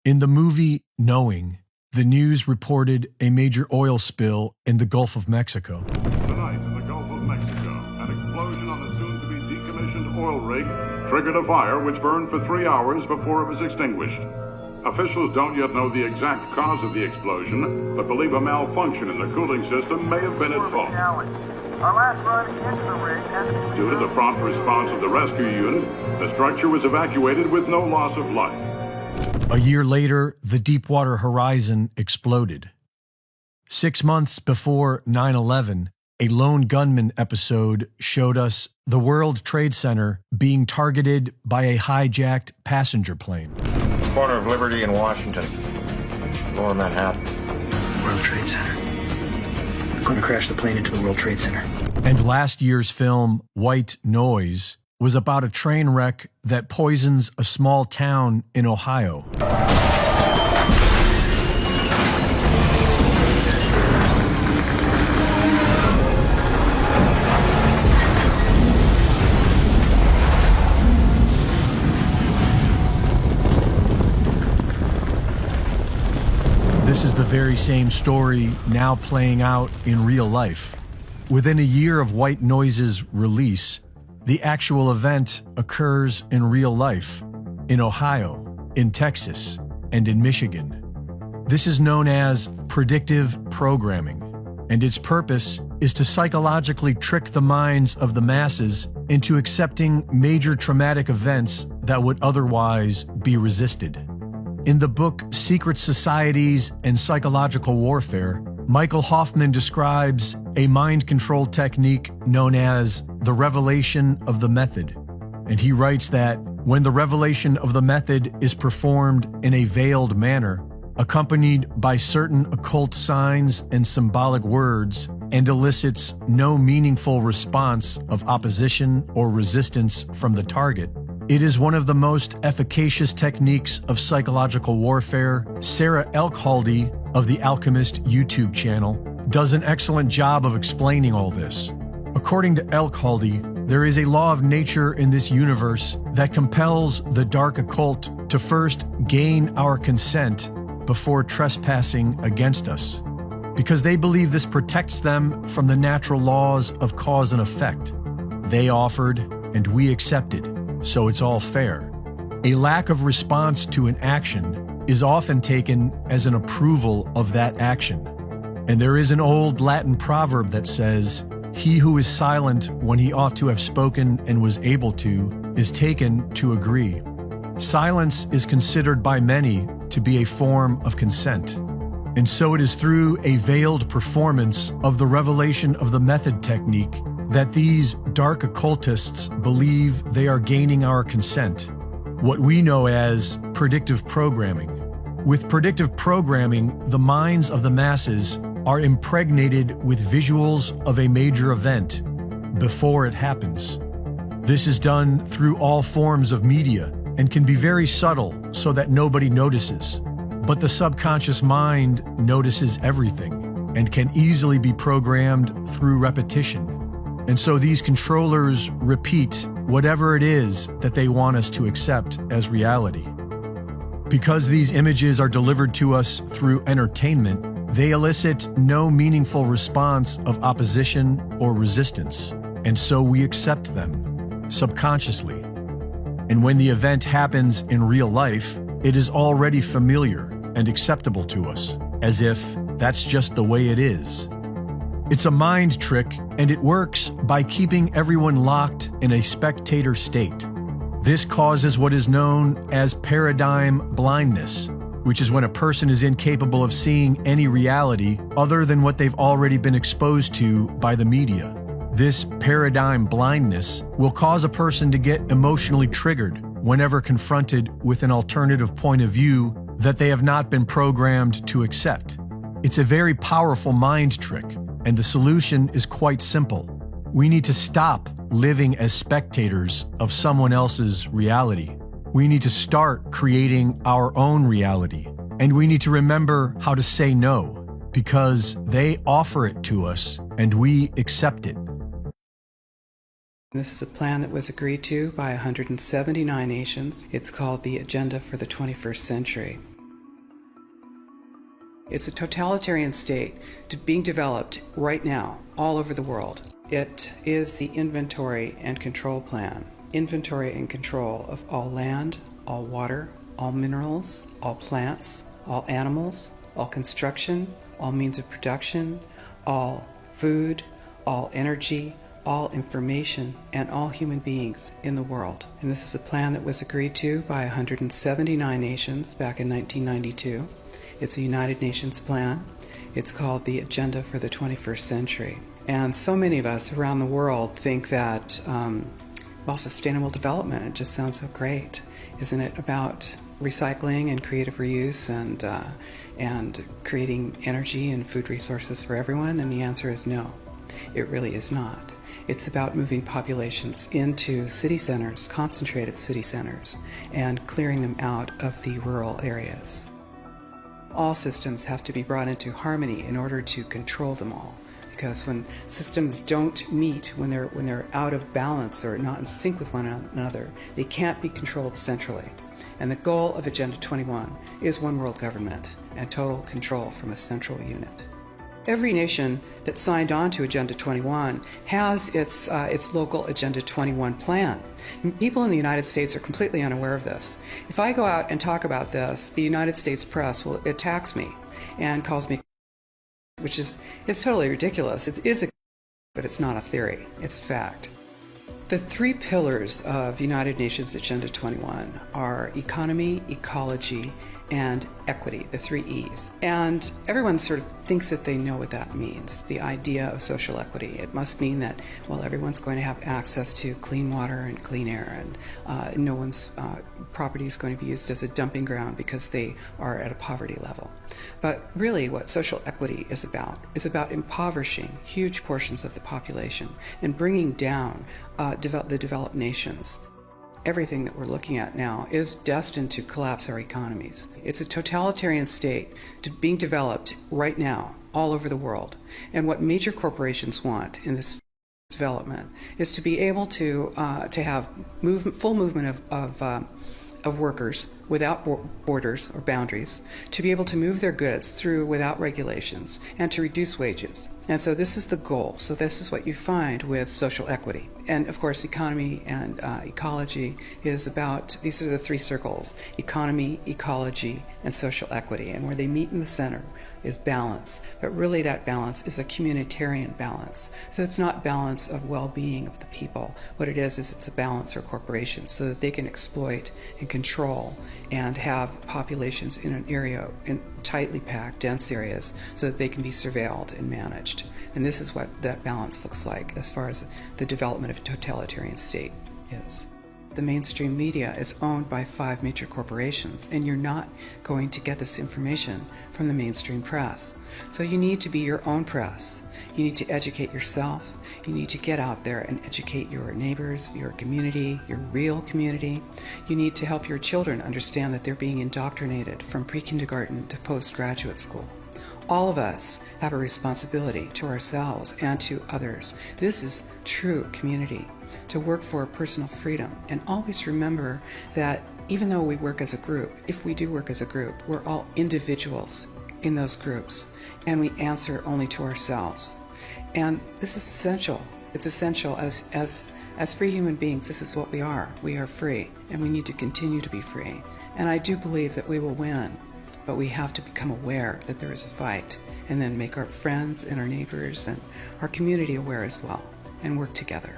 In the movie Knowing, the news reported a major oil spill in the Gulf of Mexico. Tonight in the Gulf of Mexico, an explosion on a soon-to-be decommissioned oil rig triggered a fire which burned for 3 hours before it was extinguished. Officials don't yet know the exact cause of the explosion, but believe a malfunction in the cooling system may have been at fault. Our last run into the rig has... Due to the prompt response of the rescue unit, the structure was evacuated with no loss of life. A year later, the Deepwater Horizon exploded. 6 months before 9/11, a lone gunman episode showed us the World Trade Center being targeted by a hijacked passenger plane. Corner of Liberty and Washington, Lower Manhattan. World Trade Center. We're going to crash the plane into the World Trade Center. And last year's film, White Noise, was about a train wreck that poisons a small town in Ohio. This is the very same story now playing out in real life. Within a year of White Noise's release, the actual event occurs in real life, in Ohio, in Texas, and in Michigan. This is known as predictive programming, and its purpose is to psychologically trick the minds of the masses into accepting major traumatic events that would otherwise be resisted. In the book Secret Societies and Psychological Warfare, Michael Hoffman describes a mind control technique known as the revelation of the method. And he writes that when the revelation of the method is performed in a veiled manner, accompanied by certain occult signs and symbolic words, and elicits no meaningful response of opposition or resistance from the target, it is one of the most efficacious techniques of psychological warfare. Sarah Elkhaldy of the Alchemist YouTube channel does an excellent job of explaining all this. According to Elkhaldy, there is a law of nature in this universe that compels the dark occult to first gain our consent before trespassing against us, because they believe this protects them from the natural laws of cause and effect. They offered, and we accepted. So it's all fair. A lack of response to an action is often taken as an approval of that action. And there is an old Latin proverb that says, "He who is silent when he ought to have spoken and was able to, is taken to agree." Silence is considered by many to be a form of consent. And so it is through a veiled performance of the revelation of the method technique that these dark occultists believe they are gaining our consent, what we know as predictive programming. With predictive programming, the minds of the masses are impregnated with visuals of a major event before it happens. This is done through all forms of media and can be very subtle so that nobody notices. But the subconscious mind notices everything and can easily be programmed through repetition. And so these controllers repeat whatever it is that they want us to accept as reality. Because these images are delivered to us through entertainment, they elicit no meaningful response of opposition or resistance, and so we accept them subconsciously. And when the event happens in real life, it is already familiar and acceptable to us, as if that's just the way it is. It's a mind trick, and it works by keeping everyone locked in a spectator state. This causes what is known as paradigm blindness, which is when a person is incapable of seeing any reality other than what they've already been exposed to by the media. This paradigm blindness will cause a person to get emotionally triggered whenever confronted with an alternative point of view that they have not been programmed to accept. It's a very powerful mind trick. And the solution is quite simple. We need to stop living as spectators of someone else's reality. We need to start creating our own reality. And we need to remember how to say no, because they offer it to us and we accept it. This is a plan that was agreed to by 179 nations. It's called the Agenda for the 21st Century. It's a totalitarian state being developed right now all over the world. It is the inventory and control plan. Inventory and control of all land, all water, all minerals, all plants, all animals, all construction, all means of production, all food, all energy, all information, and all human beings in the world. And this is a plan that was agreed to by 179 nations back in 1992. It's a United Nations plan. It's called the Agenda for the 21st Century. And so many of us around the world think that, well, sustainable development, it just sounds so great. Isn't it about recycling and creative reuse and creating energy and food resources for everyone? And the answer is no, it really is not. It's about moving populations into city centers, concentrated city centers, and clearing them out of the rural areas. All systems have to be brought into harmony in order to control them all. Because when systems don't meet, when they're out of balance or not in sync with one another, they can't be controlled centrally. And the goal of Agenda 21 is one world government and total control from a central unit. Every nation that signed on to Agenda 21 has its local Agenda 21 plan. People in the United States are completely unaware of this. If I go out and talk about this, the United States press will attacks me and calls me, which is totally ridiculous. It is but it's not a theory, it's a fact. The three pillars of United Nations Agenda 21 are economy, ecology, and equity, the three E's. And everyone sort of thinks that they know what that means, the idea of social equity. It must mean that, well, everyone's going to have access to clean water and clean air, and no one's property is going to be used as a dumping ground because they are at a poverty level. But really what social equity is about impoverishing huge portions of the population and bringing down the developed nations. Everything that we're looking at now is destined to collapse our economies. It's a totalitarian state being developed right now all over the world. And what major corporations want in this development is to be able to have full movement of workers without borders or boundaries, to be able to move their goods through without regulations, and to reduce wages. And so this is the goal. So this is what you find with social equity. And of course, economy and ecology is about, these are the three circles: economy, ecology, and social equity. And where they meet in the center is balance. But really that balance is a communitarian balance. So it's not balance of well-being of the people. What it is it's a balance for corporations so that they can exploit and control and have populations in an area, in tightly packed, dense areas, so that they can be surveilled and managed. And this is what that balance looks like as far as the development of a totalitarian state is. The mainstream media is owned by 5 major corporations, and you're not going to get this information from the mainstream press. So you need to be your own press. You need to educate yourself. You need to get out there and educate your neighbors, your community, your real community. You need to help your children understand that they're being indoctrinated from pre-kindergarten to postgraduate school. All of us have a responsibility to ourselves and to others. This is true community, to work for personal freedom. And always remember that even though we work as a group, if we do work as a group, we're all individuals in those groups, and we answer only to ourselves. And this is essential. It's essential as free human beings. This is what we are. We are free, and we need to continue to be free. And I do believe that we will win. But we have to become aware that there is a fight, and then make our friends and our neighbors and our community aware as well, and work together.